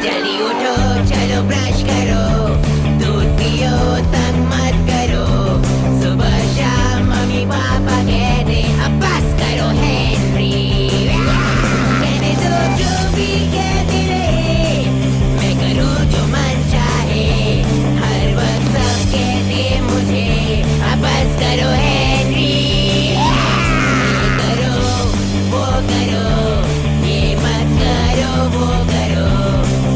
जल्दी उठो, चलो ब्रश करो, दूध पियो, तंग मत करो, सुबह शाम मम्मी पापा कहते अब बस करो हेनरी, कहने दो जो भी कहते रहे, मैं करूँ जो मन चाहे, हर वक्त सब कहते मुझे अब बस करो हेनरी, ये करो वो करो, ये मत करो वो करो,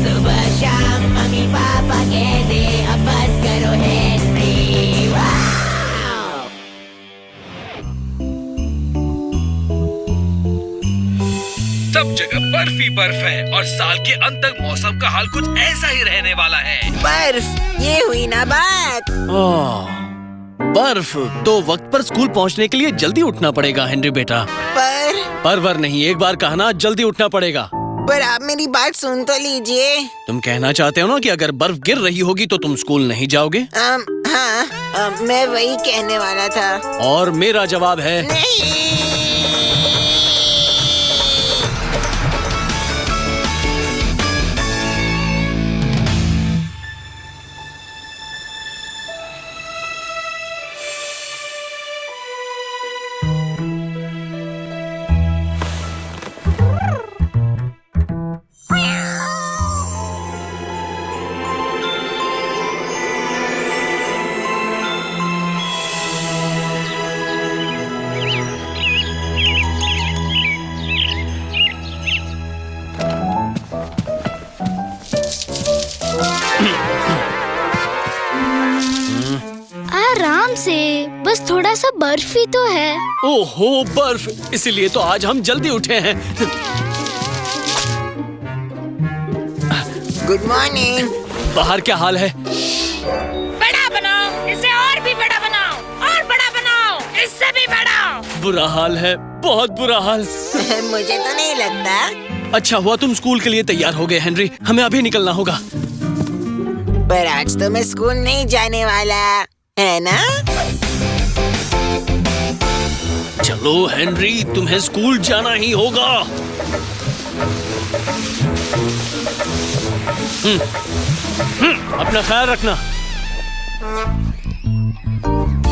सुबह शाम मम्मी पापा कहते अब बस करो हेनरी। वाव! सब जगह बर्फ ही बर्फ है और साल के अंत तक मौसम का हाल कुछ ऐसा ही रहने वाला है। बर्फ, ये हुई ना बात। बर्फ तो वक्त पर स्कूल पहुंचने के लिए जल्दी उठना पड़ेगा हेनरी बेटा। पर नहीं, एक बार कहना जल्दी उठना पड़ेगा। पर आप मेरी बात सुन तो लीजिए। तुम कहना चाहते हो ना कि अगर बर्फ गिर रही होगी तो तुम स्कूल नहीं जाओगे? हाँ, मैं वही कहने वाला था। और मेरा जवाब है नहीं। आराम से, बस थोड़ा सा बर्फ ही तो है। ओहो बर्फ, इसीलिए तो आज हम जल्दी उठे हैं। Good morning. बाहर क्या हाल है? बड़ा बनाओ, इसे और भी बड़ा बनाओ, और बड़ा बनाओ, इससे भी बड़ा। बुरा हाल है, बहुत बुरा हाल। मुझे तो नहीं लगता। अच्छा हुआ तुम स्कूल के लिए तैयार हो गए हेनरी, हमें अभी निकलना होगा। पर आज तो मैं स्कूल नहीं जाने वाला, है ना? चलो हेनरी, तुम्हें स्कूल जाना ही होगा। अपना ख्याल रखना।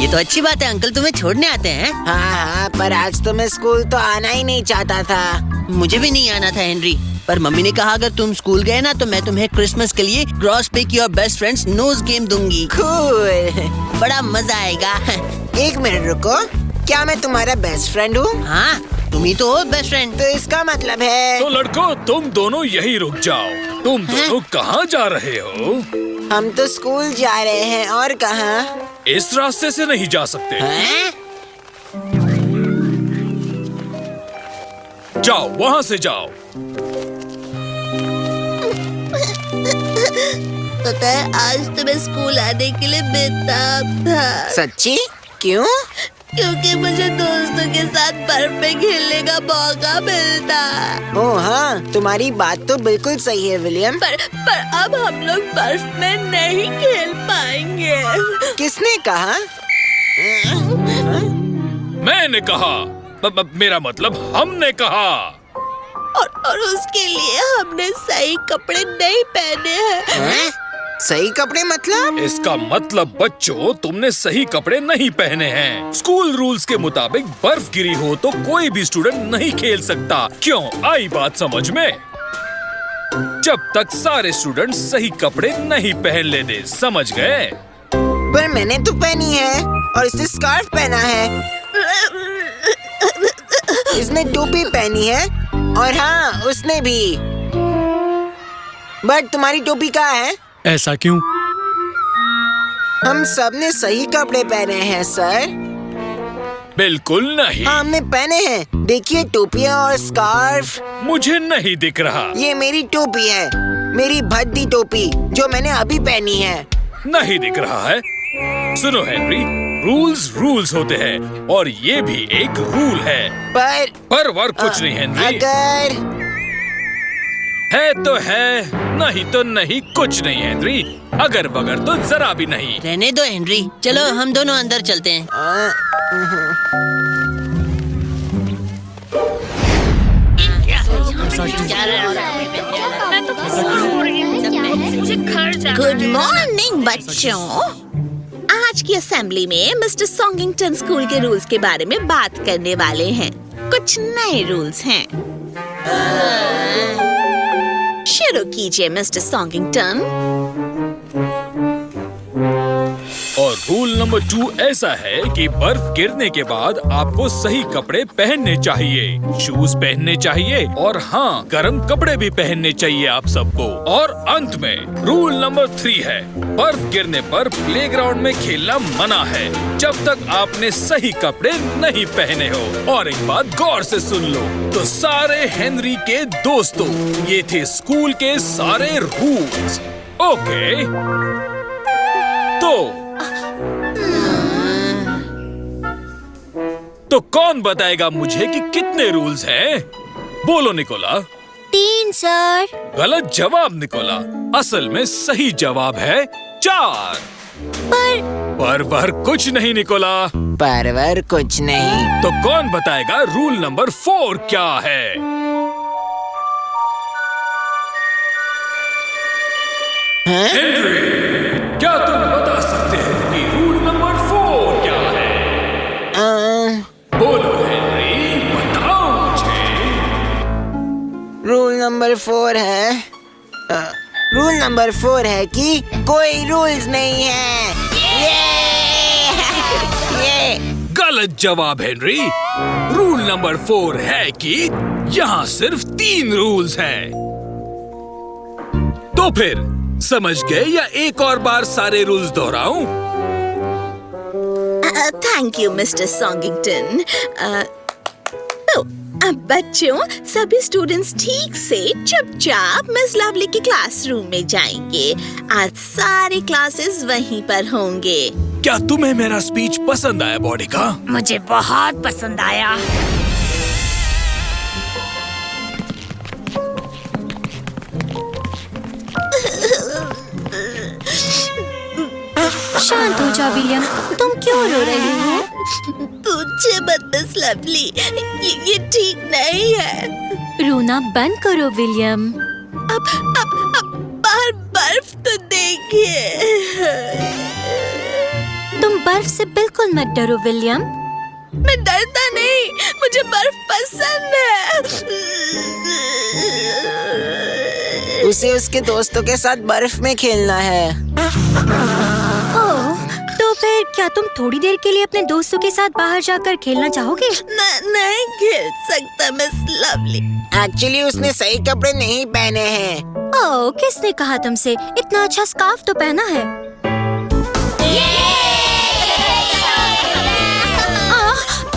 ये तो अच्छी बात है, अंकल तुम्हें छोड़ने आते हैं। हाँ, पर आज तो मैं स्कूल तो आना ही नहीं चाहता था। मुझे भी नहीं आना था हेनरी, पर मम्मी ने कहा अगर तुम स्कूल गए ना तो मैं तुम्हें क्रिसमस के लिए gross pick your best friends nose game दूंगी। कूल। बड़ा मजा आएगा। एक मिनट रुको, क्या मैं तुम्हारा बेस्ट फ्रेंड हूँ? हाँ, तुम ही तो हो बेस्ट फ्रेंड। तो इसका मतलब है तो लड़कों, तुम दोनों यही रुक जाओ। तुम दोनों कहाँ जा रहे हो? हम तो स्कूल जा रहे हैं, और कहाँ? इस रास्ते से नहीं जा सकते। हैं? जाओ, वहाँ से जाओ। पता है, आज तो मैं स्कूल आने के लिए बेताब था। सच्ची? क्यों? क्योंकि मुझे दोस्तों के साथ बर्फ में खेलने का मौका मिलता। ओह हाँ, तुम्हारी बात तो बिल्कुल सही है विलियम। पर अब हम लोग बर्फ में नहीं खेल पाएंगे। किसने कहा? मैंने कहा, मेरा मतलब हमने कहा। और उसके लिए हमने सही कपड़े नहीं पहने हैं। सही कपड़े मतलब? इसका मतलब बच्चों, तुमने सही कपड़े नहीं पहने हैं। स्कूल रूल्स के मुताबिक बर्फ गिरी हो तो कोई भी स्टूडेंट नहीं खेल सकता। क्यों, आई बात समझ में? जब तक सारे स्टूडेंट सही कपड़े नहीं पहन लेते, समझ गए? पर मैंने तो पहनी है, और इसने स्कार्फ पहना है, इसने टोपी पहनी है, और हाँ, उसने भी। बट तुम्हारी टोपी कहाँ है? ऐसा क्यों? हम सब ने सही कपड़े पहने हैं सर। बिल्कुल नहीं। हाँ, हमने पहने हैं। देखिए, टोपियाँ और स्कार्फ। मुझे नहीं दिख रहा। ये मेरी टोपी है, मेरी भद्दी टोपी, जो मैंने अभी पहनी है। नहीं दिख रहा है। सुनो हेनरी, रूल्स रूल्स होते हैं, और ये भी एक रूल है। पर वर कुछ नहीं हेनरी। अगर है तो है, नहीं तो नहीं, कुछ नहीं हेनरी। अगर बगर तो जरा भी नहीं। रहने दो हेनरी, चलो हम दोनों अंदर चलते हैं। मैं तो परेशान हो रही हूँ। मुझे घर जाना गुड है। मॉर्निंग बच्चों। आज की असेंबली में मिस्टर सॉन्गिंगटन स्कूल के रूल्स के बारे में बात करने वाले हैं। कुछ नए रूल्स हैं। शुरू कीजिए मिस्टर सॉन्गिंगटन। और रूल नंबर 2 ऐसा है कि बर्फ गिरने के बाद आपको सही कपड़े पहनने चाहिए, शूज पहनने चाहिए और हाँ, गर्म कपड़े भी पहनने चाहिए आप सबको। और अंत में रूल नंबर 3 है, बर्फ गिरने पर प्लेग्राउंड में खेलना मना है जब तक आपने सही कपड़े नहीं पहने हो। और एक बात गौर से सुन लो, तो सारे हेनरी के दोस्तों, ये थे स्कूल के सारे रूल्स। ओके, तो कौन बताएगा मुझे कि कितने रूल्स हैं? बोलो निकोला। 3 सर। गलत जवाब निकोला। असल में सही जवाब है 4। पर कुछ नहीं निकोला। परवर कुछ नहीं। तो कौन बताएगा रूल नंबर 4 क्या है? हेनरी, क्या तुम बता सकते हो कि रूल नंबर 4 क्या है? बोलो हेनरी, बताओ मुझे। रूल नंबर 4 है रूल नंबर 4 है कि कोई रूल्स नहीं है। ये गलत जवाब हेनरी। रूल नंबर 4 है कि यहाँ सिर्फ 3 रूल्स हैं। तो फिर समझ गए या एक और बार सारे रूल्स दोहराऊं? Thank you mister Songington. तो बच्चों, सभी स्टूडेंट्स ठीक से चुपचाप मिस लवली के क्लासरूम में जाएंगे। आज सारे क्लासेस वहीं पर होंगे। क्या तुम्हें मेरा स्पीच पसंद आया बॉडिका? मुझे बहुत पसंद आया। शांत हो जा विलियम, तुम क्यों रो रही हो? पूछे मत मिस लवली, ये ठीक नहीं है। रोना बंद करो विलियम। अब बाहर बर्फ तो देखिए। तुम बर्फ से बिल्कुल मत डरो विलियम। मैं डरता नहीं, मुझे बर्फ पसंद है। उसे उसके दोस्तों के साथ बर्फ में खेलना है। ओह, तो फिर क्या तुम थोड़ी देर के लिए अपने दोस्तों के साथ बाहर जाकर खेलना चाहोगे? नहीं खेल सकता मिस लवली। एक्चुअली उसने सही कपड़े नहीं पहने हैं। ओह, किसने कहा तुमसे? इतना अच्छा स्कार्फ तो पहना है।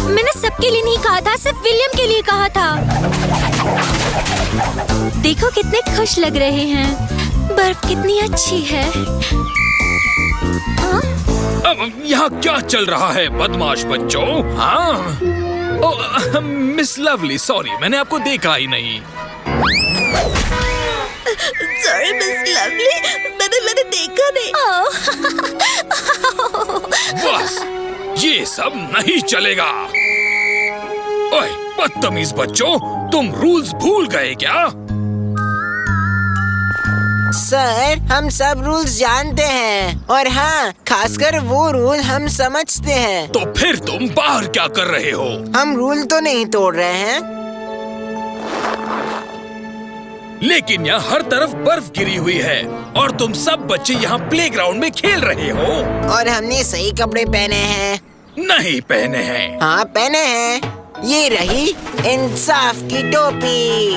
मैंने सबके लिए नहीं कहा था, सिर्फ विलियम के लिए कहा था। देखो कितने खुश लग रहे हैं। बर्फ कितनी अच्छी है। अब यहाँ क्या चल रहा है बदमाश बच्चों? हाँ, मिस लवली, सॉरी, मैंने आपको देखा ही नहीं। सॉरी मिस लवली, मैंने देखा नहीं। बस, ये सब नहीं चलेगा। ओए, बदतमीज बच्चों, तुम रूल्स भूल गए क्या? सर, हम सब रूल्स जानते हैं और हाँ, खासकर वो रूल हम समझते हैं। तो फिर तुम बाहर क्या कर रहे हो? हम रूल तो नहीं तोड़ रहे हैं। लेकिन यहाँ हर तरफ बर्फ गिरी हुई है और तुम सब बच्चे यहाँ प्लेग्राउंड में खेल रहे हो। और हमने सही कपड़े पहने हैं। नहीं पहने हैं। हाँ, पहने हैं। ये रही इंसाफ की टोपी।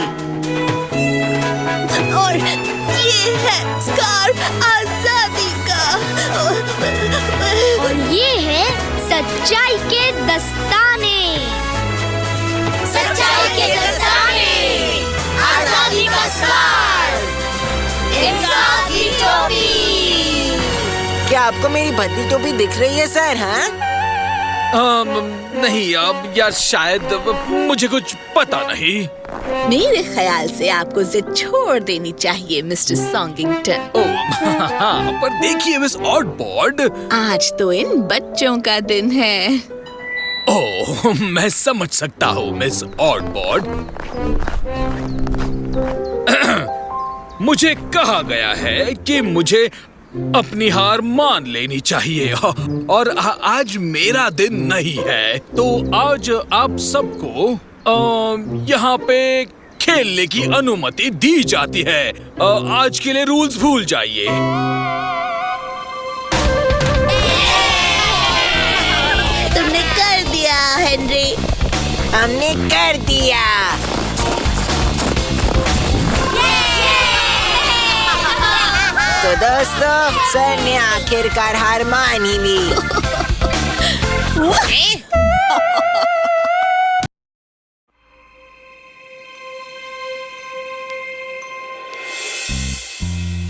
और ये है स्कार्फ आजादी का। और ये है सच्चाई के दस्ताने। सच्चाई के दस्ताने, आजादी का स्कार्फ, इंसाफ की टोपी। क्या आपको मेरी भद्दी टोपी दिख रही है सर? हाँ, नहीं, अब यार शायद मुझे कुछ पता नहीं। मेरे ख्याल से आपको जिद छोड़ देनी चाहिए मिस्टर सॉन्गिंगटन। ओह, हाँ, पर देखिए मिस ऑडबॉड, आज तो इन बच्चों का दिन है। ओह, मैं समझ सकता हूँ मिस ऑडबॉड। मुझे कहा गया है कि मुझे अपनी हार मान लेनी चाहिए और आज मेरा दिन नहीं है, तो आज आप सबको यहाँ पे खेलने की अनुमति दी जाती है। आज के लिए रूल्स भूल जाइए। तुमने कर दिया हेनरी। हमने कर दिया। तो दोस्तों, सर ने आखिरकार हार मान ही ली।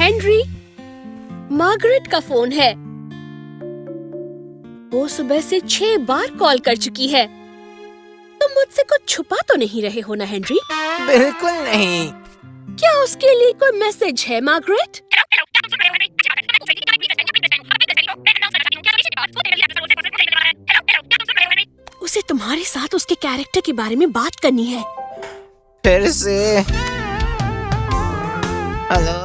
हेनरी, मार्गरेट का फोन है। वो सुबह से 6 बार कॉल कर चुकी है। तुम मुझसे कुछ छुपा तो नहीं रहे हो ना हेनरी? बिल्कुल नहीं। क्या उसके लिए कोई मैसेज है मार्गरेट? उसे तुम्हारे साथ उसके कैरेक्टर के बारे में बात करनी है। फिर से हेलो।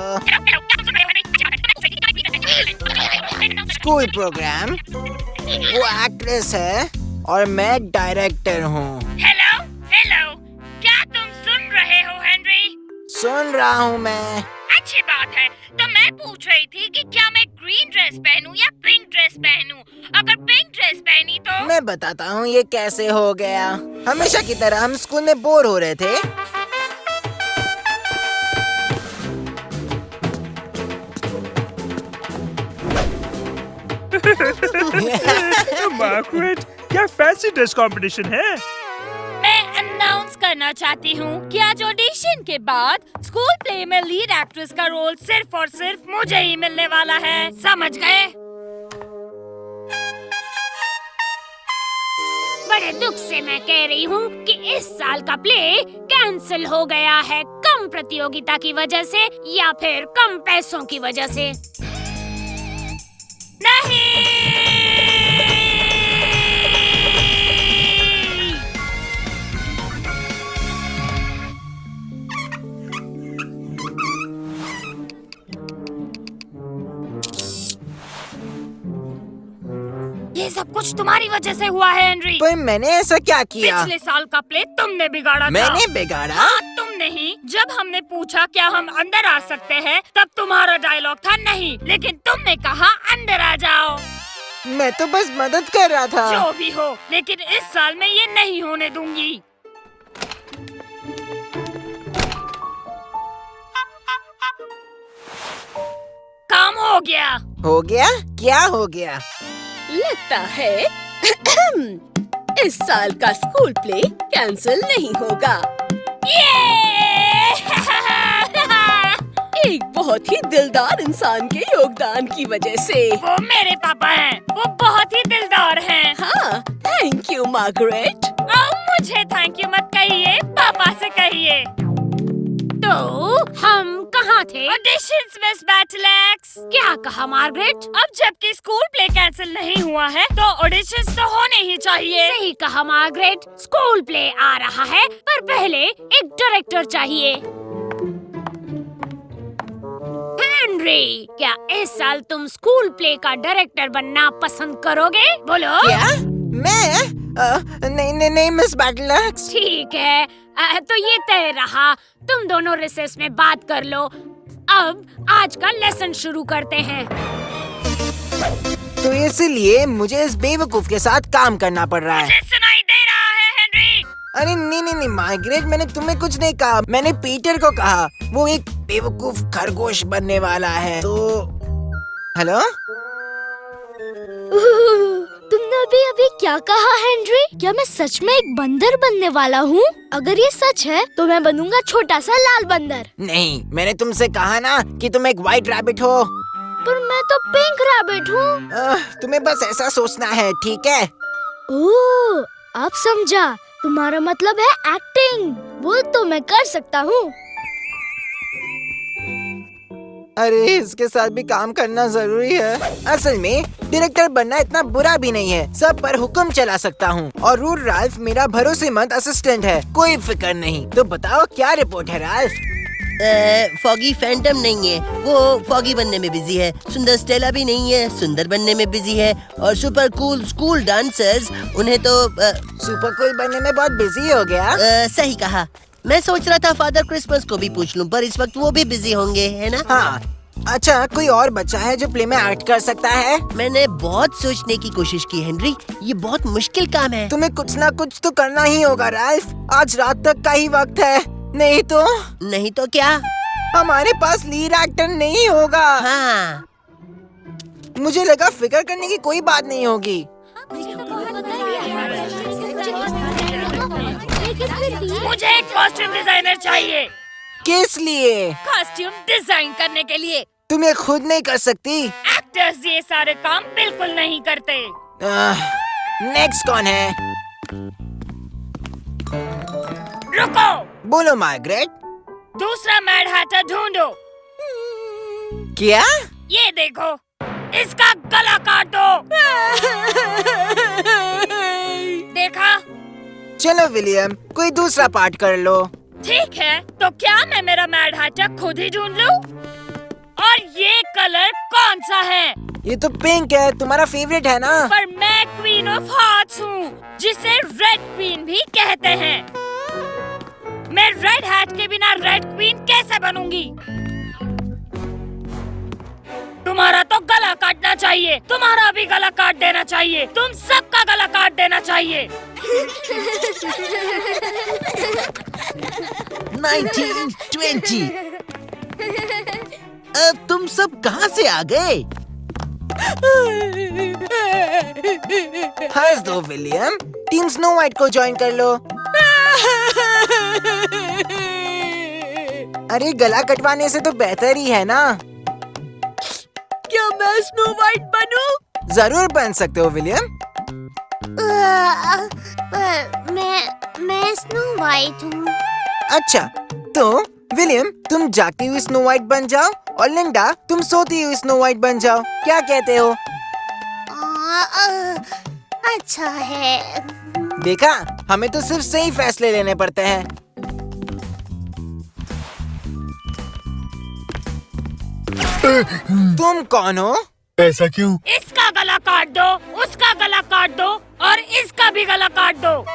स्कूल प्रोग्राम, वो एक्ट्रेस है और मैं डायरेक्टर हूँ। हेलो हेलो, क्या तुम सुन रहे हो हेनरी? सुन रहा हूँ मैं। अच्छी बात है। तो मैं पूछ रही थी कि क्या मैं ग्रीन ड्रेस पहनूं या पिंक ड्रेस पहनूं? अगर पिंक ड्रेस पहनी तो मैं बताता हूँ ये कैसे हो गया। हमेशा की तरह हम स्कूल में बोर हो रहे थे। मार्गरेट, क्या फैंसी ड्रेस कंपटीशन है? मैं अनाउंस करना चाहती हूँ कि आज ऑडिशन के बाद स्कूल प्ले में लीड एक्ट्रेस का रोल सिर्फ और सिर्फ मुझे ही मिलने वाला है। समझ गए? बड़े दुख से मैं कह रही हूँ कि इस साल का प्ले कैंसिल हो गया है, कम प्रतियोगिता की वजह से या फिर कम पैसों की वजह से। नहीं! ये सब कुछ तुम्हारी वजह से हुआ है हेनरी। पर मैंने ऐसा क्या किया? पिछले साल का प्ले तुमने बिगाड़ा मैंने था। बिगाड़ा? हाँ, तुम नहीं। जब हमने पूछा क्या हम अंदर आ सकते हैं, तब तुम्हारा डायलॉग था नहीं, लेकिन तुमने कहा अंदर आ जाओ। मैं तो बस मदद कर रहा था। जो भी हो, लेकिन इस साल मैं ये नहीं होने दूंगी। काम हो गया। हो गया? क्या हो गया? लगता है इस साल का स्कूल प्ले कैंसिल नहीं होगा। एक बहुत ही दिलदार इंसान के योगदान की वजह से। वो मेरे पापा हैं। वो बहुत ही दिलदार हैं। हाँ, थैंक यू मार्गरेट। मुझे थैंक यू मत कहिए, पापा से कहिए। तो हम कहाँ थे? Auditions miss Battleaxe. क्या कहा मार्गरेट? अब जबकि स्कूल प्ले कैंसिल नहीं हुआ है, तो ऑडिशंस तो होने ही चाहिए। सही कहा मार्गरेट। स्कूल प्ले आ रहा है, पर पहले एक डायरेक्टर चाहिए। हेनरी, क्या इस साल तुम स्कूल प्ले का डायरेक्टर बनना पसंद करोगे? बोलो। क्या? मैं? नहीं मिस बैटलैक्स। ठीक है, तो ये तय रहा। तुम दोनों रिसेस में बात कर लो। अब आज का लेसन शुरू करते हैं। तो इसीलिए मुझे इस बेवकूफ के साथ काम करना पड़ रहा है। मुझे सुनाई दे रहा है हेनरी। अरे नहीं मार्गरेट, मैंने तुम्हें कुछ नहीं कहा। मैंने पीटर को कहा। वो एक बेवकूफ खरगोश बनने वाला है। तो हेलो, तुमने अभी क्या कहा हेनरी? क्या मैं सच में एक बंदर बनने वाला हूँ? अगर ये सच है तो मैं बनूंगा छोटा सा लाल बंदर। नहीं, मैंने तुमसे कहा ना कि तुम एक व्हाइट रैबिट हो। पर मैं तो पिंक रैबिट हूँ। तुम्हें बस ऐसा सोचना है, ठीक है? ओह, अब समझा। तुम्हारा मतलब है एक्टिंग। वो तो मैं कर सकता हूँ। अरे इसके साथ भी काम करना जरूरी है। असल में डायरेक्टर बनना इतना बुरा भी नहीं है। सब पर हुक्म चला सकता हूँ। और रूल राल्फ मेरा भरोसेमंद असिस्टेंट है। कोई फिक्र नहीं। तो बताओ क्या रिपोर्ट है राल्फ? फॉगी फैंटम नहीं है, वो फॉगी बनने में बिजी है। सुंदर स्टेला भी नहीं है, सुंदर बनने में बिजी है। और सुपर कूल स्कूल डांसर्स, उन्हें तो सुपर कूल बनने में बहुत बिजी हो गया। सही कहा। मैं सोच रहा था फादर क्रिसमस को भी पूछ लूं, पर इस वक्त वो भी बिजी होंगे, है ना? हाँ। अच्छा, कोई और बच्चा है जो प्ले में एक्ट कर सकता है? मैंने बहुत सोचने की कोशिश की हेनरी, ये बहुत मुश्किल काम है। तुम्हें कुछ ना कुछ तो करना ही होगा राल्फ। आज रात तक का ही वक्त है, नहीं तो क्या? हमारे पास लीड एक्टर नहीं होगा। हाँ। मुझे लगा फिक्र करने की कोई बात नहीं होगी। मुझे एक कॉस्ट्यूम डिजाइनर चाहिए। किस लिए? कॉस्ट्यूम डिजाइन करने के लिए। तुम ये खुद नहीं कर सकती? एक्टर्स ये सारे काम बिल्कुल नहीं करते। नेक्स्ट कौन है? रुको, बोलो मार्गरेट। दूसरा मैड हैटर ढूंढो। क्या? ये देखो, इसका गला काट दो। देखा? चलो विलियम, कोई दूसरा पार्ट कर लो। ठीक है, तो क्या मैं मेरा मैड हैटर खुद ही ढूंढ लूं? और ये कलर कौन सा है? ये तो पिंक है, तुम्हारा फेवरेट है ना? पर मैं क्वीन ऑफ हार्ट्स हूँ, जिसे रेड क्वीन भी कहते हैं। मैं रेड हैट के बिना रेड क्वीन कैसे बनूंगी? तुम्हारा तो गला काटना चाहिए, तुम्हारा भी गला काट देना चाहिए, तुम सबका गला काट देना चाहिए। 1920। अब तुम सब कहाँ से आ गए? हंस दो विलियम, टीम स्नो व्हाइट को ज्वाइन कर लो। अरे गला कटवाने से तो बेहतर ही है ना। क्या मैं स्नो व्हाइट बनूं? जरूर बन सकते हो विलियम। मैं स्नो व्हाइट हूँ। अच्छा, तो विलियम तुम जागती हुई स्नो व्हाइट बन जाओ और लिंडा तुम सोती हुई स्नो व्हाइट बन जाओ। क्या कहते हो? अच्छा है। देखा, हमें तो सिर्फ सही फैसले लेने पड़ते हैं। तुम कौन हो? ऐसा क्यों? इसका गला काट दो, उसका गला काट दो और इसका भी गला काट दो।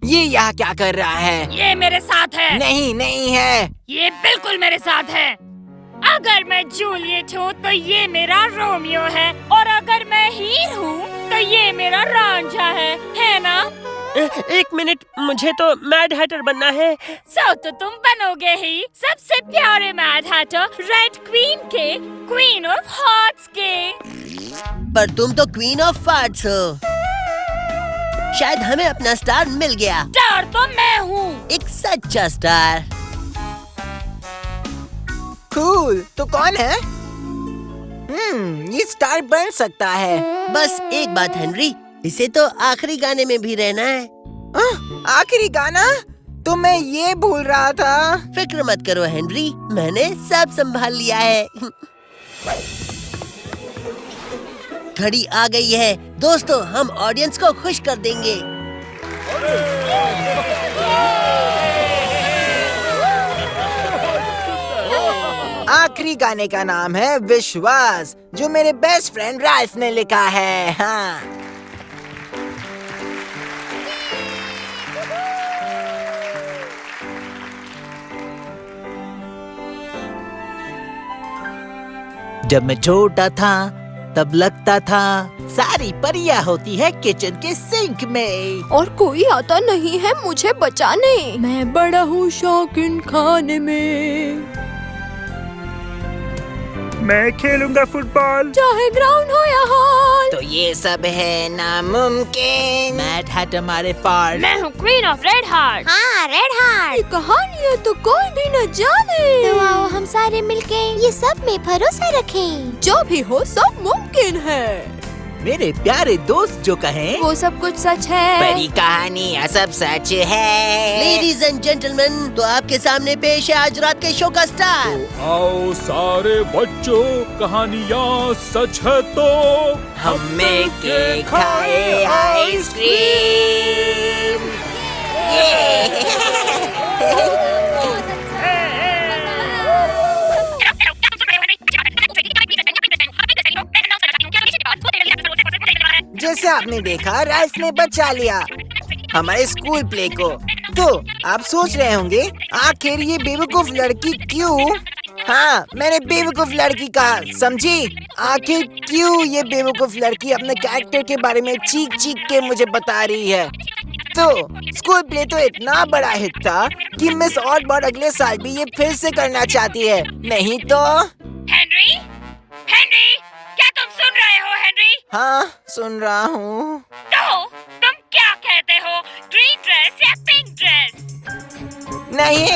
ये यहाँ क्या कर रहा है? ये मेरे साथ है। नहीं है। ये बिल्कुल मेरे साथ है। अगर मैं जूलियट हूँ तो ये मेरा रोमियो है, और अगर मैं हीर हूँ तो ये मेरा रांझा है ना? एक मिनट, मुझे तो मैड हैटर बनना है। सो तो तुम बनोगे ही सबसे प्यारे मैड हैटर, रेड क्वीन के, क्वीन ऑफ हार्ट्स के। पर तुम तो क्वीन ऑफ हार्ट्स हो। शायद हमें अपना स्टार मिल गया। स्टार तो मैं हूँ, एक सच्चा स्टार। कूल, तो कौन है? ये स्टार बन सकता है। बस एक बात हेनरी, इसे तो आखिरी गाने में भी रहना है। आखिरी गाना? तो मैं ये भूल रहा था। फिक्र मत करो हेनरी, मैंने सब संभाल लिया है। घड़ी आ गई है दोस्तों, हम ऑडियंस को खुश कर देंगे। आखिरी गाने का नाम है विश्वास, जो मेरे बेस्ट फ्रेंड राल्फ ने लिखा है। हाँ। जब मैं छोटा था तब लगता था सारी परियां होती है किचन के सिंक में, और कोई आता नहीं है मुझे बचाने। मैं बड़ा हूँ शौकीन खाने में। मैं खेलूंगा फुटबॉल, चाहे ग्राउंड हो या हॉल। तो ये सब है नामुमकिन। मैड हैट हमारे फाड़। मैं हूँ क्वीन ऑफ रेड हार्ट। हाँ, रेड हार्ट। ये कहानी है तो कोई भी न जाने। तो आओ हम सारे मिलके ये सब में भरोसा रखें। जो भी हो सब मुमकिन है। मेरे प्यारे दोस्त जो कहें वो सब कुछ सच है। परी कहानी यह सब सच है। लेडीज एंड जेंटलमैन, तो आपके सामने पेश है आज रात के शो का स्टार। आओ सारे बच्चों, कहानियाँ सच है तो हम के खाए आइसक्रीम। ये जैसे आपने देखा राइस ने बचा लिया हमारे स्कूल प्ले को। तो आप सोच रहे होंगे आखिर ये बेवकूफ लड़की क्यों, हाँ मैंने बेवकूफ लड़की कहा, समझी? आखिर क्यों ये बेवकूफ लड़की अपने कैरेक्टर के बारे में चीख चीख के मुझे बता रही है। तो स्कूल प्ले तो इतना बड़ा हिट था कि मिस ऑडबॉड अगले साल भी ये फिर से करना चाहती है, नहीं तो? हेनरी, हेनरी, क्या तुम सुन रहे हो हेनरी? हाँ सुन रहा हूँ। तो तुम क्या कहते हो, ग्रीन ड्रेस या पिंक ड्रेस? नहीं